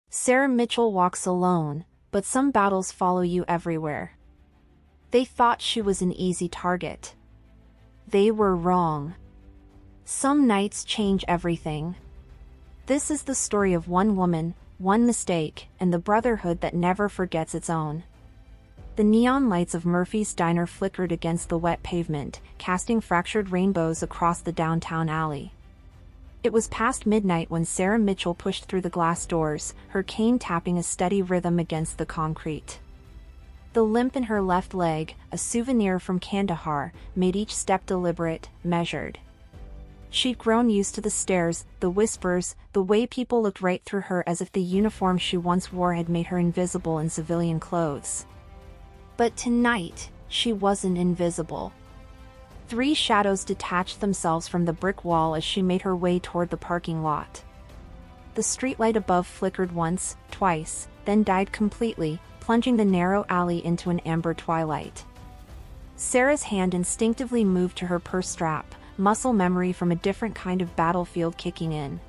Sarah Mitchell walks alone, but some battles follow you everywhere. They thought she was an easy target. They were wrong. Some nights change everything. This is the story of one woman, one mistake, and the brotherhood that never forgets its own. The neon lights of Murphy's Diner flickered against the wet pavement, casting fractured rainbows across the downtown alley. It was past midnight when Sarah Mitchell pushed through the glass doors, her cane tapping a steady rhythm against the concrete. The limp in her left leg, a souvenir from Kandahar, made each step deliberate, measured. She'd grown used to the stares, the whispers, the way people looked right through her as if the uniform she once wore had made her invisible in civilian clothes. But tonight, she wasn't invisible. 3 shadows detached themselves from the brick wall as she made her way toward the parking lot. The streetlight above flickered once, twice, then died completely, plunging the narrow alley into an amber twilight. Sarah's hand instinctively moved to her purse strap, muscle memory from a different kind of battlefield kicking in.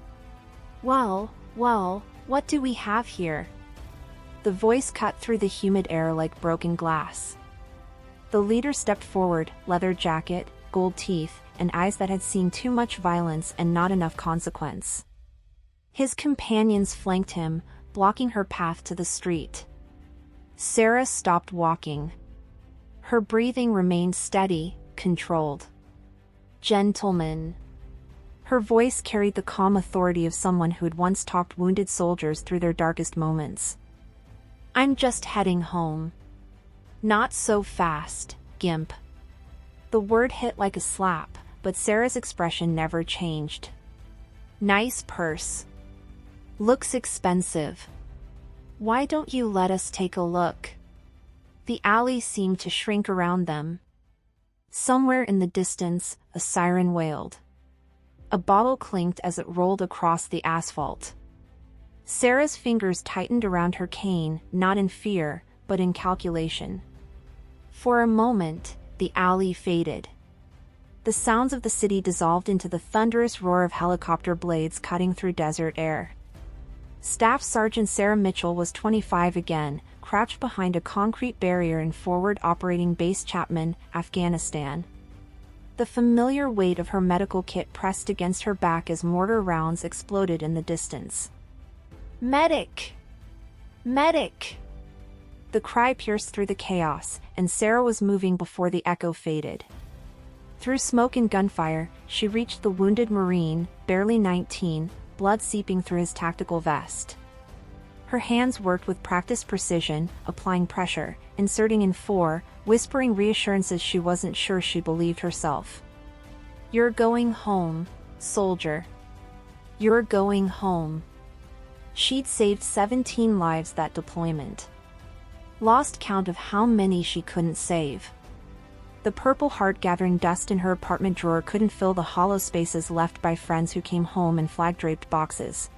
Well, what do we have here? The voice cut through the humid air like broken glass. The leader stepped forward, leather jacket, gold teeth, and eyes that had seen too much violence and not enough consequence. His companions flanked him, blocking her path to the street. Sarah stopped walking. Her breathing remained steady, controlled. Gentlemen. Her voice carried the calm authority of someone who had once talked wounded soldiers through their darkest moments. I'm just heading home. Not so fast, Gimp. The word hit like a slap, but Sarah's expression never changed. Nice purse. Looks expensive. Why don't you let us take a look? The alley seemed to shrink around them. Somewhere in the distance, a siren wailed. A bottle clinked as it rolled across the asphalt. Sarah's fingers tightened around her cane, not in fear, but in calculation. For a moment, the alley faded. The sounds of the city dissolved into the thunderous roar of helicopter blades cutting through desert air. Staff Sergeant Sarah Mitchell was 25 again, crouched behind a concrete barrier in Forward Operating Base Chapman, Afghanistan. The familiar weight of her medical kit pressed against her back as mortar rounds exploded in the distance. Medic! Medic! The cry pierced through the chaos, and Sarah was moving before the echo faded. Through smoke and gunfire, she reached the wounded Marine, barely 19, blood seeping through his tactical vest. Her hands worked with practiced precision, applying pressure, inserting in 4, whispering reassurances she wasn't sure she believed herself. You're going home, soldier. You're going home. She'd saved 17 lives that deployment. Lost count of how many she couldn't save. The Purple Heart gathering dust in her apartment drawer couldn't fill the hollow spaces left by friends who came home in flag-draped boxes.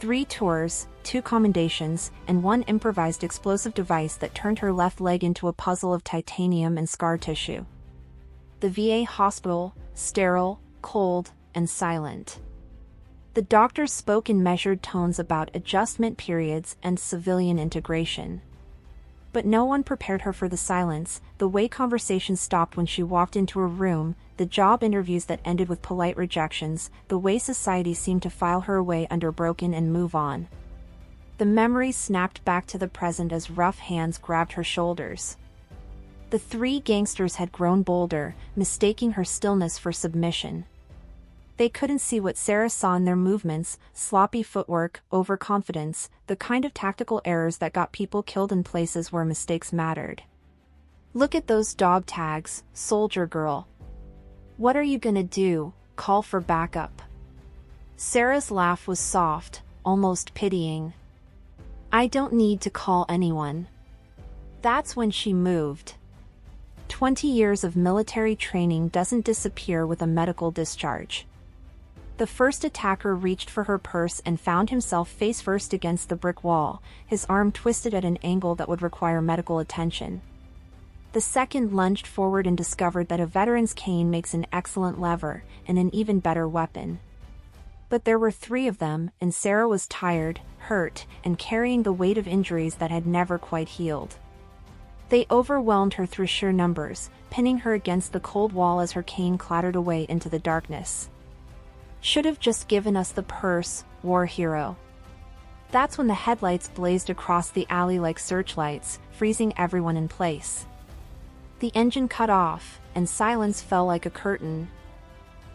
3 tours, 2 commendations, and 1 improvised explosive device that turned her left leg into a puzzle of titanium and scar tissue. The VA hospital, sterile, cold, and silent. The doctors spoke in measured tones about adjustment periods and civilian integration. But no one prepared her for the silence, the way conversations stopped when she walked into a room, the job interviews that ended with polite rejections, the way society seemed to file her away under broken and move on. The memories snapped back to the present as rough hands grabbed her shoulders. The 3 gangsters had grown bolder, mistaking her stillness for submission. They couldn't see what Sarah saw in their movements, sloppy footwork, overconfidence, the kind of tactical errors that got people killed in places where mistakes mattered. Look at those dog tags, soldier girl. What are you gonna do, call for backup? Sarah's laugh was soft, almost pitying. I don't need to call anyone. That's when she moved. 20 years of military training doesn't disappear with a medical discharge. The first attacker reached for her purse and found himself face first against the brick wall, his arm twisted at an angle that would require medical attention. The second lunged forward and discovered that a veteran's cane makes an excellent lever, and an even better weapon. But there were 3 of them, and Sarah was tired, hurt, and carrying the weight of injuries that had never quite healed. They overwhelmed her through sheer numbers, pinning her against the cold wall as her cane clattered away into the darkness. "Should have just given us the purse, war hero." That's when the headlights blazed across the alley like searchlights, freezing everyone in place. The engine cut off, and silence fell like a curtain.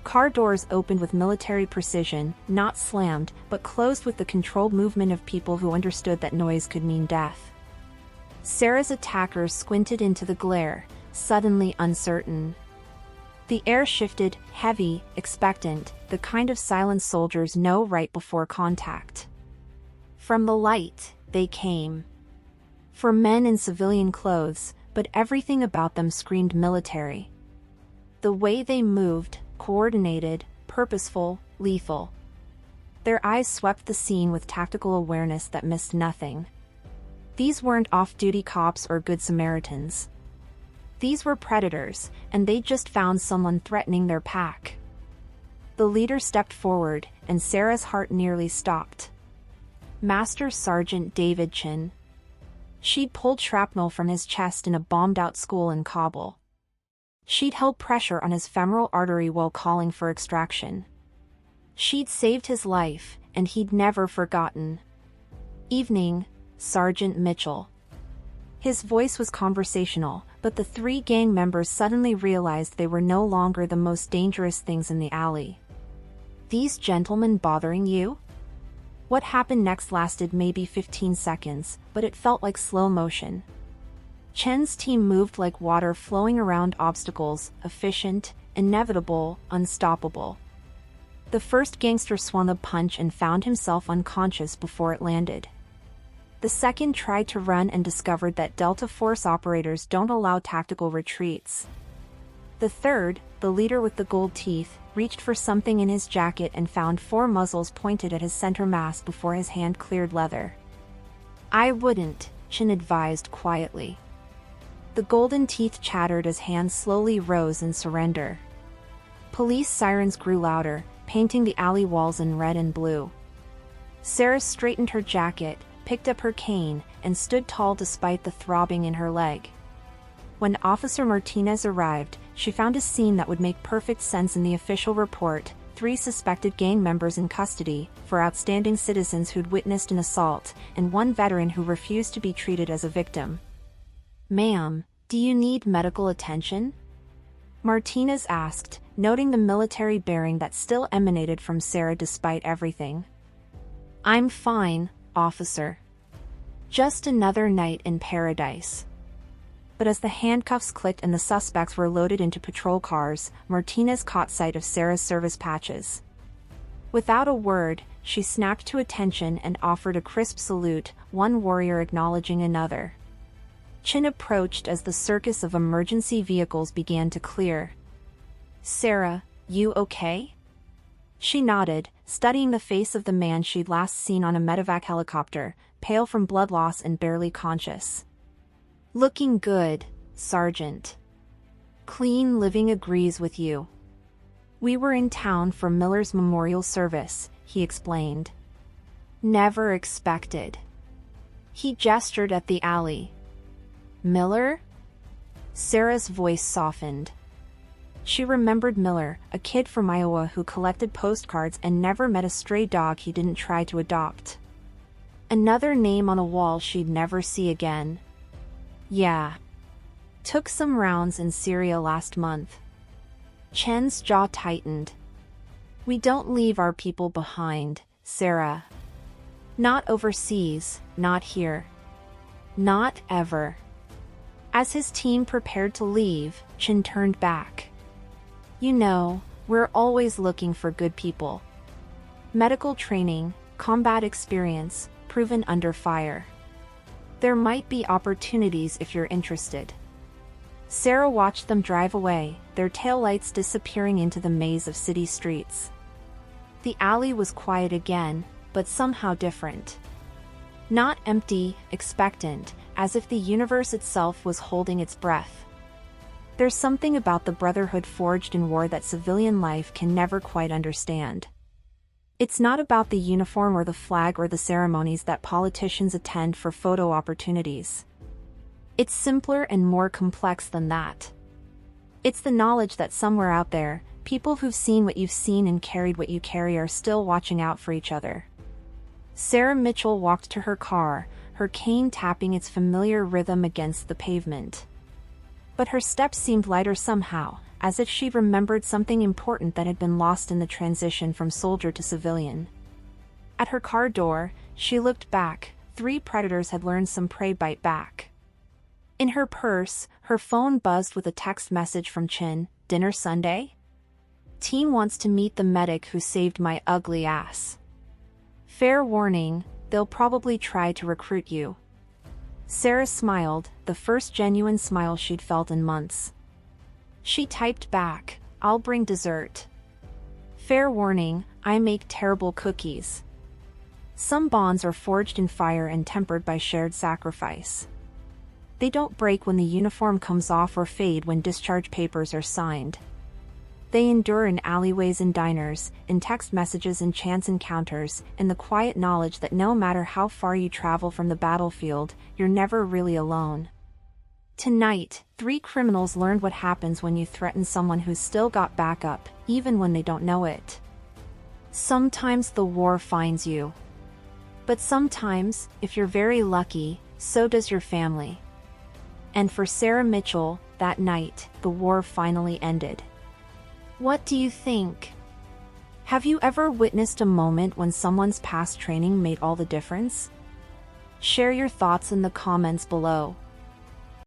Car doors opened with military precision, not slammed, but closed with the controlled movement of people who understood that noise could mean death. Sarah's attackers squinted into the glare, suddenly uncertain. The air shifted, heavy, expectant, the kind of silent soldiers know right before contact. From the light, they came. For men in civilian clothes, but everything about them screamed military. The way they moved, coordinated, purposeful, lethal. Their eyes swept the scene with tactical awareness that missed nothing. These weren't off-duty cops or good Samaritans. These were predators, and they'd just found someone threatening their pack. The leader stepped forward, and Sarah's heart nearly stopped. Master Sergeant David Chin. She'd pulled shrapnel from his chest in a bombed-out school in Kabul. She'd held pressure on his femoral artery while calling for extraction. She'd saved his life, and he'd never forgotten. "Evening, Sergeant Mitchell." His voice was conversational, but the 3 gang members suddenly realized they were no longer the most dangerous things in the alley. "These gentlemen bothering you?" What happened next lasted maybe 15 seconds, but it felt like slow motion. Chen's team moved like water flowing around obstacles, efficient, inevitable, unstoppable. The first gangster swung a punch and found himself unconscious before it landed. The second tried to run and discovered that Delta Force operators don't allow tactical retreats. The third, the leader with the gold teeth, reached for something in his jacket and found 4 muzzles pointed at his center mass before his hand cleared leather. "I wouldn't," Chin advised quietly. The golden teeth chattered as hands slowly rose in surrender. Police sirens grew louder, painting the alley walls in red and blue. Sarah straightened her jacket, picked up her cane, and stood tall despite the throbbing in her leg. When Officer Martinez arrived, she found a scene that would make perfect sense in the official report: 3 suspected gang members in custody for outstanding citizens who'd witnessed an assault, and 1 veteran who refused to be treated as a victim. "Ma'am, do you need medical attention?" Martinez asked, noting the military bearing that still emanated from Sarah despite everything. "I'm fine, officer. Just another night in paradise." But as the handcuffs clicked and the suspects were loaded into patrol cars, Martinez caught sight of Sarah's service patches. Without a word, she snapped to attention and offered a crisp salute, one warrior acknowledging another. Chin approached as the circus of emergency vehicles began to clear. "Sarah, you okay?" She nodded, studying the face of the man she'd last seen on a medevac helicopter, pale from blood loss and barely conscious. "Looking good, Sergeant. Clean living agrees with you." "We were in town for Miller's memorial service," he explained. "Never expected." He gestured at the alley. "Miller?" Sarah's voice softened. She remembered Miller, a kid from Iowa who collected postcards and never met a stray dog he didn't try to adopt. Another name on a wall she'd never see again. "Yeah. Took some rounds in Syria last month." Chen's jaw tightened. "We don't leave our people behind, Sarah. Not overseas, not here. Not ever." As his team prepared to leave, Chen turned back. "You know, we're always looking for good people. Medical training, combat experience, proven under fire. There might be opportunities if you're interested." Sarah watched them drive away, their taillights disappearing into the maze of city streets. The alley was quiet again, but somehow different. Not empty, expectant, as if the universe itself was holding its breath. There's something about the brotherhood forged in war that civilian life can never quite understand. It's not about the uniform or the flag or the ceremonies that politicians attend for photo opportunities. It's simpler and more complex than that. It's the knowledge that somewhere out there, people who've seen what you've seen and carried what you carry are still watching out for each other. Sarah Mitchell walked to her car, her cane tapping its familiar rhythm against the pavement. But her steps seemed lighter somehow, as if she remembered something important that had been lost in the transition from soldier to civilian. At her car door, she looked back. 3 predators had learned some prey bite back. In her purse, her phone buzzed with a text message from Chin. "Dinner Sunday? Team wants to meet the medic who saved my ugly ass. Fair warning, they'll probably try to recruit you." Sarah smiled, the first genuine smile she'd felt in months. She typed back, "I'll bring dessert. Fair warning, I make terrible cookies." Some bonds are forged in fire and tempered by shared sacrifice. They don't break when the uniform comes off or fade when discharge papers are signed. They endure in alleyways and diners, in text messages and chance encounters, in the quiet knowledge that no matter how far you travel from the battlefield, you're never really alone. Tonight, 3 criminals learned what happens when you threaten someone who's still got backup, even when they don't know it. Sometimes the war finds you. But sometimes, if you're very lucky, so does your family. And for Sarah Mitchell, that night, the war finally ended. What do you think? Have you ever witnessed a moment when someone's past training made all the difference? Share your thoughts in the comments below.